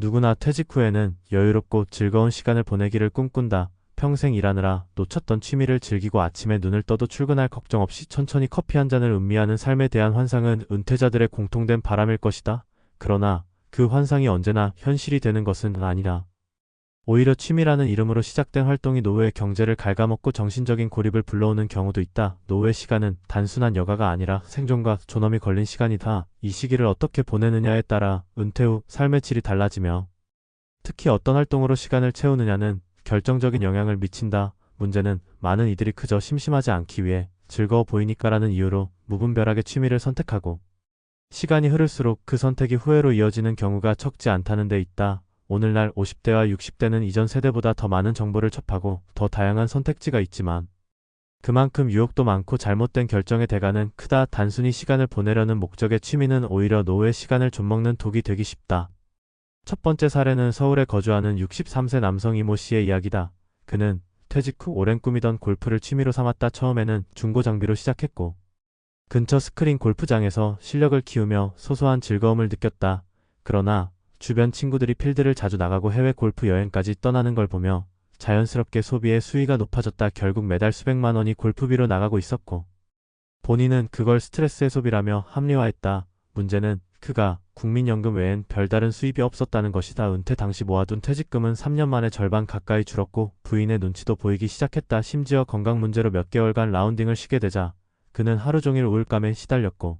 누구나 퇴직 후에는 여유롭고 즐거운 시간을 보내기를 꿈꾼다. 평생 일하느라 놓쳤던 취미를 즐기고 아침에 눈을 떠도 출근할 걱정 없이 천천히 커피 한 잔을 음미하는 삶에 대한 환상은 은퇴자들의 공통된 바람일 것이다. 그러나 그 환상이 언제나 현실이 되는 것은 아니라 오히려 취미라는 이름으로 시작된 활동이 노후의 경제를 갉아먹고 정신적인 고립을 불러오는 경우도 있다. 노후의 시간은 단순한 여가가 아니라 생존과 존엄이 걸린 시간이다. 이 시기를 어떻게 보내느냐에 따라 은퇴 후 삶의 질이 달라지며 특히 어떤 활동으로 시간을 채우느냐는 결정적인 영향을 미친다. 문제는 많은 이들이 그저 심심하지 않기 위해 즐거워 보이니까라는 이유로 무분별하게 취미를 선택하고 시간이 흐를수록 그 선택이 후회로 이어지는 경우가 적지 않다는 데 있다. 오늘날 50대와 60대는 이전 세대보다 더 많은 정보를 접하고 더 다양한 선택지가 있지만 그만큼 유혹도 많고 잘못된 결정의 대가는 크다. 단순히 시간을 보내려는 목적의 취미는 오히려 노후의 시간을 좀먹는 독이 되기 쉽다. 첫 번째 사례는 서울에 거주하는 63세 남성 이모 씨의 이야기다. 그는 퇴직 후 오랜 꿈이던 골프를 취미로 삼았다. 처음에는 중고 장비로 시작했고 근처 스크린 골프장에서 실력을 키우며 소소한 즐거움을 느꼈다. 그러나 주변 친구들이 필드를 자주 나가고 해외 골프 여행까지 떠나는 걸 보며 자연스럽게 소비의 수위가 높아졌다. 결국 매달 수백만 원이 골프비로 나가고 있었고 본인은 그걸 스트레스의 소비라며 합리화했다. 문제는 그가 국민연금 외엔 별다른 수입이 없었다는 것이다. 은퇴 당시 모아둔 퇴직금은 3년 만에 절반 가까이 줄었고 부인의 눈치도 보이기 시작했다. 심지어 건강 문제로 몇 개월간 라운딩을 쉬게 되자 그는 하루 종일 우울감에 시달렸고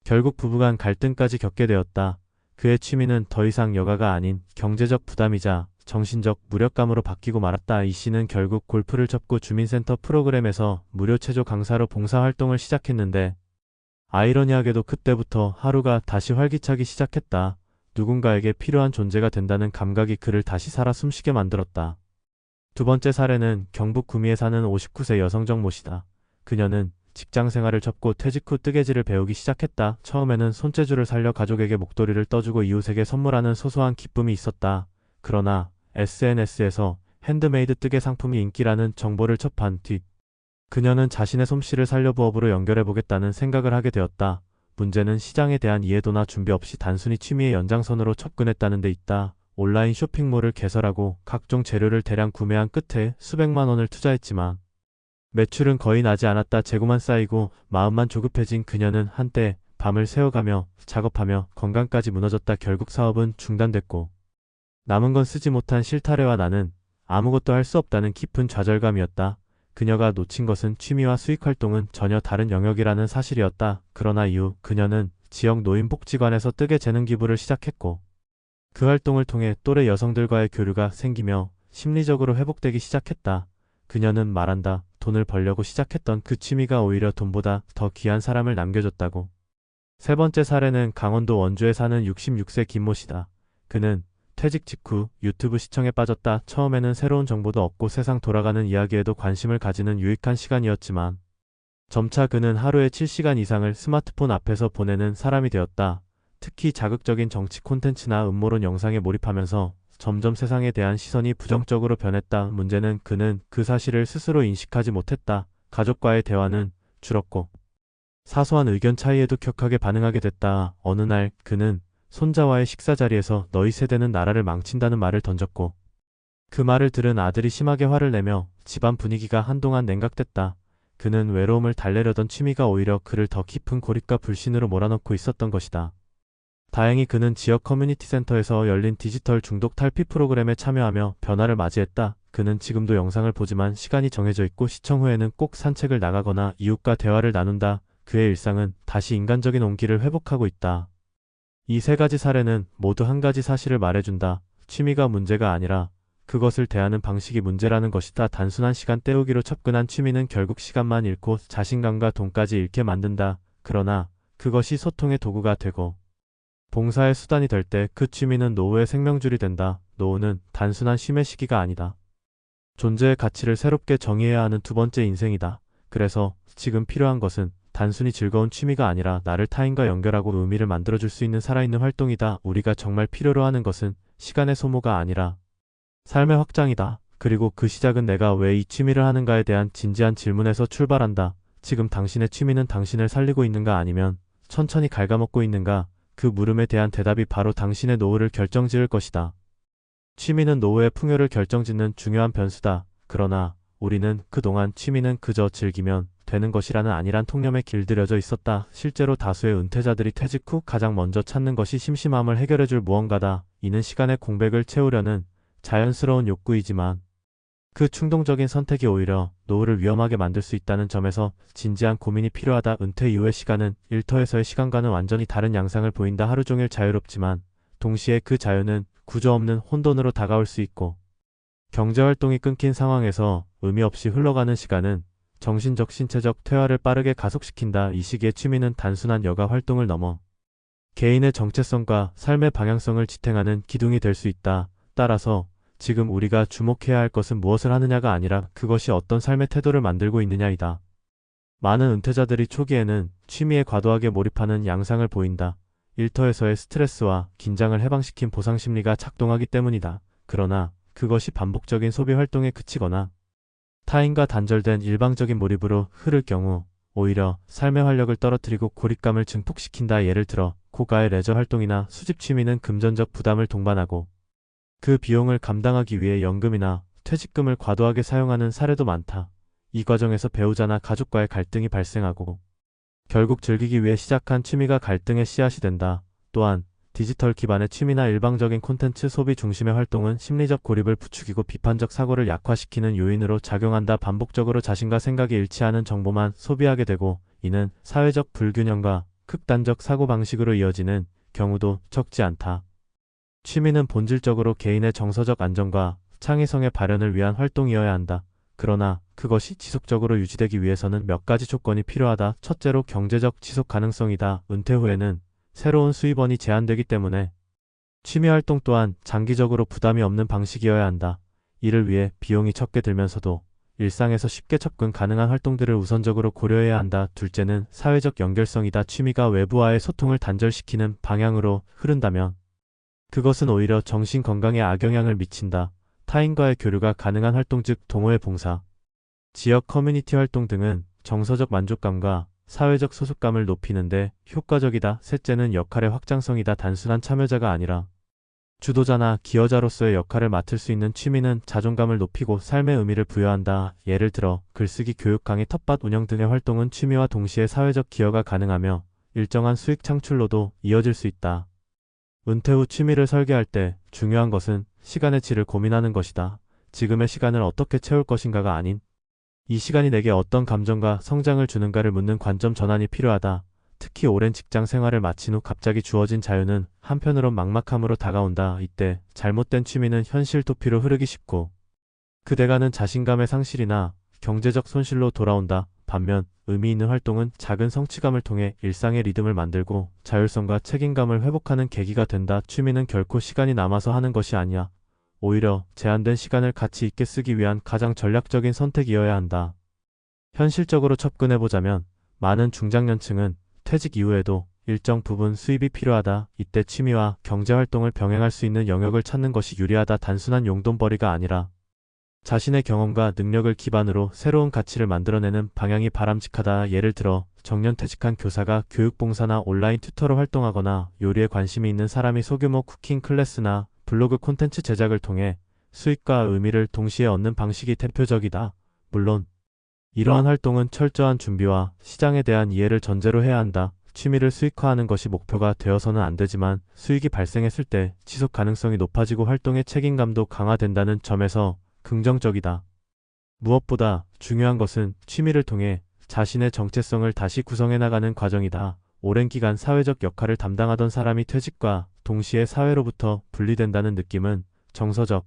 결국 부부간 갈등까지 겪게 되었다. 그의 취미는 더 이상 여가가 아닌 경제적 부담이자 정신적 무력감으로 바뀌고 말았다. 이 씨는 결국 골프를 접고 주민센터 프로그램에서 무료 체조 강사로 봉사활동을 시작했는데 아이러니하게도 그때부터 하루가 다시 활기차기 시작했다. 누군가에게 필요한 존재가 된다는 감각이 그를 다시 살아 숨쉬게 만들었다. 두 번째 사례는 경북 구미에 사는 59세 여성 정모 씨다. 그녀는 직장 생활을 접고 퇴직 후 뜨개질을 배우기 시작했다. 처음에는 손재주를 살려 가족에게 목도리를 떠주고 이웃에게 선물하는 소소한 기쁨이 있었다. 그러나 SNS에서 핸드메이드 뜨개 상품이 인기라는 정보를 접한 뒤 그녀는 자신의 솜씨를 살려 부업으로 연결해보겠다는 생각을 하게 되었다. 문제는 시장에 대한 이해도나 준비 없이 단순히 취미의 연장선으로 접근했다는 데 있다. 온라인 쇼핑몰을 개설하고 각종 재료를 대량 구매한 끝에 수백만 원을 투자했지만 매출은 거의 나지 않았다. 재고만 쌓이고 마음만 조급해진 그녀는 한때 밤을 새워가며 작업하며 건강까지 무너졌다. 결국 사업은 중단됐고 남은 건 쓰지 못한 실타래와 나는 아무것도 할 수 없다는 깊은 좌절감이었다. 그녀가 놓친 것은 취미와 수익활동은 전혀 다른 영역이라는 사실이었다. 그러나 이후 그녀는 지역 노인복지관에서 뜨개 재능 기부를 시작했고 그 활동을 통해 또래 여성들과의 교류가 생기며 심리적으로 회복되기 시작했다. 그녀는 말한다. 돈을 벌려고 시작했던 그 취미가 오히려 돈보다 더 귀한 사람을 남겨줬다고. 세 번째 사례는 강원도 원주에 사는 66세 김모 씨다. 그는 퇴직 직후 유튜브 시청에 빠졌다. 처음에는 새로운 정보도 얻고 세상 돌아가는 이야기에도 관심을 가지는 유익한 시간이었지만 점차 그는 하루에 7시간 이상을 스마트폰 앞에서 보내는 사람이 되었다. 특히 자극적인 정치 콘텐츠나 음모론 영상에 몰입하면서 점점 세상에 대한 시선이 부정적으로 변했다. 문제는 그는 그 사실을 스스로 인식하지 못했다. 가족과의 대화는 줄었고 사소한 의견 차이에도 격하게 반응하게 됐다. 어느 날 그는 손자와의 식사 자리에서 너희 세대는 나라를 망친다는 말을 던졌고 그 말을 들은 아들이 심하게 화를 내며 집안 분위기가 한동안 냉각됐다. 그는 외로움을 달래려던 취미가 오히려 그를 더 깊은 고립과 불신으로 몰아넣고 있었던 것이다. 다행히 그는 지역 커뮤니티 센터에서 열린 디지털 중독 탈피 프로그램에 참여하며 변화를 맞이했다. 그는 지금도 영상을 보지만 시간이 정해져 있고 시청 후에는 꼭 산책을 나가거나 이웃과 대화를 나눈다. 그의 일상은 다시 인간적인 온기를 회복하고 있다. 이 세 가지 사례는 모두 한 가지 사실을 말해준다. 취미가 문제가 아니라 그것을 대하는 방식이 문제라는 것이다. 단순한 시간 때우기로 접근한 취미는 결국 시간만 잃고 자신감과 돈까지 잃게 만든다. 그러나 그것이 소통의 도구가 되고 봉사의 수단이 될 때 그 취미는 노후의 생명줄이 된다. 노후는 단순한 쉼의 시기가 아니다. 존재의 가치를 새롭게 정의해야 하는 두 번째 인생이다. 그래서 지금 필요한 것은 단순히 즐거운 취미가 아니라 나를 타인과 연결하고 의미를 만들어줄 수 있는 살아있는 활동이다. 우리가 정말 필요로 하는 것은 시간의 소모가 아니라 삶의 확장이다. 그리고 그 시작은 내가 왜 이 취미를 하는가에 대한 진지한 질문에서 출발한다. 지금 당신의 취미는 당신을 살리고 있는가 아니면 천천히 갉아먹고 있는가? 그 물음에 대한 대답이 바로 당신의 노후를 결정지을 것이다. 취미는 노후의 풍요를 결정짓는 중요한 변수다. 그러나 우리는 그동안 취미는 그저 즐기면 되는 것이라는 안일한 통념에 길들여져 있었다. 실제로 다수의 은퇴자들이 퇴직 후 가장 먼저 찾는 것이 심심함을 해결해줄 무언가다. 이는 시간의 공백을 채우려는 자연스러운 욕구이지만 그 충동적인 선택이 오히려 노후를 위험하게 만들 수 있다는 점에서 진지한 고민이 필요하다. 은퇴 이후의 시간은 일터에서의 시간과는 완전히 다른 양상을 보인다. 하루 종일 자유롭지만 동시에 그 자유는 구조 없는 혼돈으로 다가올 수 있고, 경제활동이 끊긴 상황에서 의미 없이 흘러가는 시간은 정신적, 신체적 퇴화를 빠르게 가속시킨다. 이 시기에 취미는 단순한 여가 활동을 넘어 개인의 정체성과 삶의 방향성을 지탱하는 기둥이 될 수 있다. 따라서 지금 우리가 주목해야 할 것은 무엇을 하느냐가 아니라 그것이 어떤 삶의 태도를 만들고 있느냐이다. 많은 은퇴자들이 초기에는 취미에 과도하게 몰입하는 양상을 보인다. 일터에서의 스트레스와 긴장을 해방시킨 보상심리가 작동하기 때문이다. 그러나 그것이 반복적인 소비 활동에 그치거나 타인과 단절된 일방적인 몰입으로 흐를 경우 오히려 삶의 활력을 떨어뜨리고 고립감을 증폭시킨다. 예를 들어 고가의 레저 활동이나 수집 취미는 금전적 부담을 동반하고 그 비용을 감당하기 위해 연금이나 퇴직금을 과도하게 사용하는 사례도 많다. 이 과정에서 배우자나 가족과의 갈등이 발생하고 결국 즐기기 위해 시작한 취미가 갈등의 씨앗이 된다. 또한 디지털 기반의 취미나 일방적인 콘텐츠 소비 중심의 활동은 심리적 고립을 부추기고 비판적 사고를 약화시키는 요인으로 작용한다. 반복적으로 자신과 생각이 일치하는 정보만 소비하게 되고 이는 사회적 불균형과 극단적 사고방식으로 이어지는 경우도 적지 않다. 취미는 본질적으로 개인의 정서적 안정과 창의성의 발현을 위한 활동이어야 한다. 그러나 그것이 지속적으로 유지되기 위해서는 몇 가지 조건이 필요하다. 첫째로 경제적 지속 가능성이다. 은퇴 후에는 새로운 수입원이 제한되기 때문에 취미 활동 또한 장기적으로 부담이 없는 방식이어야 한다. 이를 위해 비용이 적게 들면서도 일상에서 쉽게 접근 가능한 활동들을 우선적으로 고려해야 한다. 둘째는 사회적 연결성이다. 취미가 외부와의 소통을 단절시키는 방향으로 흐른다면 그것은 오히려 정신 건강에 악영향을 미친다. 타인과의 교류가 가능한 활동 즉 동호회 봉사, 지역 커뮤니티 활동 등은 정서적 만족감과 사회적 소속감을 높이는데 효과적이다. 셋째는 역할의 확장성이다. 단순한 참여자가 아니라 주도자나 기여자로서의 역할을 맡을 수 있는 취미는 자존감을 높이고 삶의 의미를 부여한다. 예를 들어 글쓰기, 교육, 강의, 텃밭 운영 등의 활동은 취미와 동시에 사회적 기여가 가능하며 일정한 수익 창출로도 이어질 수 있다. 은퇴 후 취미를 설계할 때 중요한 것은 시간의 질을 고민하는 것이다. 지금의 시간을 어떻게 채울 것인가가 아닌 이 시간이 내게 어떤 감정과 성장을 주는가를 묻는 관점 전환이 필요하다. 특히 오랜 직장 생활을 마친 후 갑자기 주어진 자유는 한편으론 막막함으로 다가온다. 이때 잘못된 취미는 현실 도피로 흐르기 쉽고 그대가는 자신감의 상실이나 경제적 손실로 돌아온다. 반면 의미 있는 활동은 작은 성취감을 통해 일상의 리듬을 만들고 자율성과 책임감을 회복하는 계기가 된다. 취미는 결코 시간이 남아서 하는 것이 아니야. 오히려 제한된 시간을 가치 있게 쓰기 위한 가장 전략적인 선택이어야 한다. 현실적으로 접근해보자면 많은 중장년층은 퇴직 이후에도 일정 부분 수입이 필요하다. 이때 취미와 경제활동을 병행할 수 있는 영역을 찾는 것이 유리하다. 단순한 용돈벌이가 아니라 자신의 경험과 능력을 기반으로 새로운 가치를 만들어내는 방향이 바람직하다. 예를 들어 정년퇴직한 교사가 교육봉사나 온라인 튜터로 활동하거나 요리에 관심이 있는 사람이 소규모 쿠킹 클래스나 블로그 콘텐츠 제작을 통해 수익과 의미를 동시에 얻는 방식이 대표적이다. 물론 이러한 활동은 철저한 준비와 시장에 대한 이해를 전제로 해야 한다. 취미를 수익화하는 것이 목표가 되어서는 안 되지만 수익이 발생했을 때 지속 가능성이 높아지고 활동의 책임감도 강화된다는 점에서 긍정적이다. 무엇보다 중요한 것은 취미를 통해 자신의 정체성을 다시 구성해 나가는 과정이다. 오랜 기간 사회적 역할을 담당하던 사람이 퇴직과 동시에 사회로부터 분리된다는 느낌은 정서적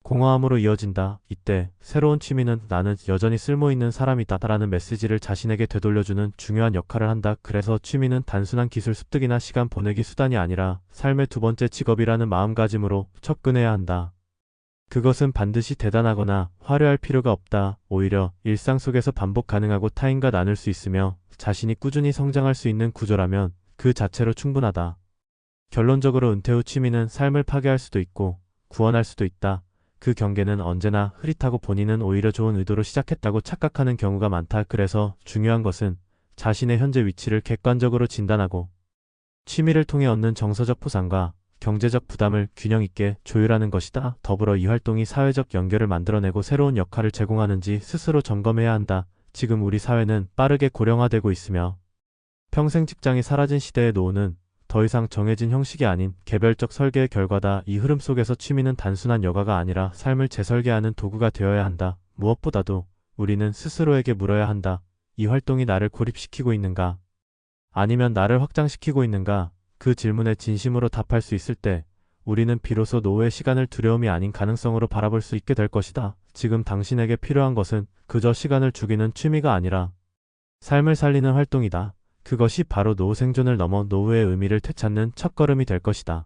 공허함으로 이어진다. 이때 새로운 취미는 나는 여전히 쓸모있는 사람이다 라는 메시지를 자신에게 되돌려주는 중요한 역할을 한다. 그래서 취미는 단순한 기술 습득이나 시간 보내기 수단이 아니라 삶의 두 번째 직업이라는 마음가짐으로 접근해야 한다. 그것은 반드시 대단하거나 화려할 필요가 없다. 오히려 일상 속에서 반복 가능하고 타인과 나눌 수 있으며 자신이 꾸준히 성장할 수 있는 구조라면 그 자체로 충분하다. 결론적으로 은퇴 후 취미는 삶을 파괴할 수도 있고 구원할 수도 있다. 그 경계는 언제나 흐릿하고 본인은 오히려 좋은 의도로 시작했다고 착각하는 경우가 많다. 그래서 중요한 것은 자신의 현재 위치를 객관적으로 진단하고 취미를 통해 얻는 정서적 보상과 경제적 부담을 균형 있게 조율하는 것이다. 더불어 이 활동이 사회적 연결을 만들어내고 새로운 역할을 제공하는지 스스로 점검해야 한다. 지금 우리 사회는 빠르게 고령화되고 있으며 평생 직장이 사라진 시대의 노후는 더 이상 정해진 형식이 아닌 개별적 설계의 결과다. 이 흐름 속에서 취미는 단순한 여가가 아니라 삶을 재설계하는 도구가 되어야 한다. 무엇보다도 우리는 스스로에게 물어야 한다. 이 활동이 나를 고립시키고 있는가? 아니면 나를 확장시키고 있는가? 그 질문에 진심으로 답할 수 있을 때 우리는 비로소 노후의 시간을 두려움이 아닌 가능성으로 바라볼 수 있게 될 것이다. 지금 당신에게 필요한 것은 그저 시간을 죽이는 취미가 아니라 삶을 살리는 활동이다. 그것이 바로 노후 생존을 넘어 노후의 의미를 되찾는 첫걸음이 될 것이다.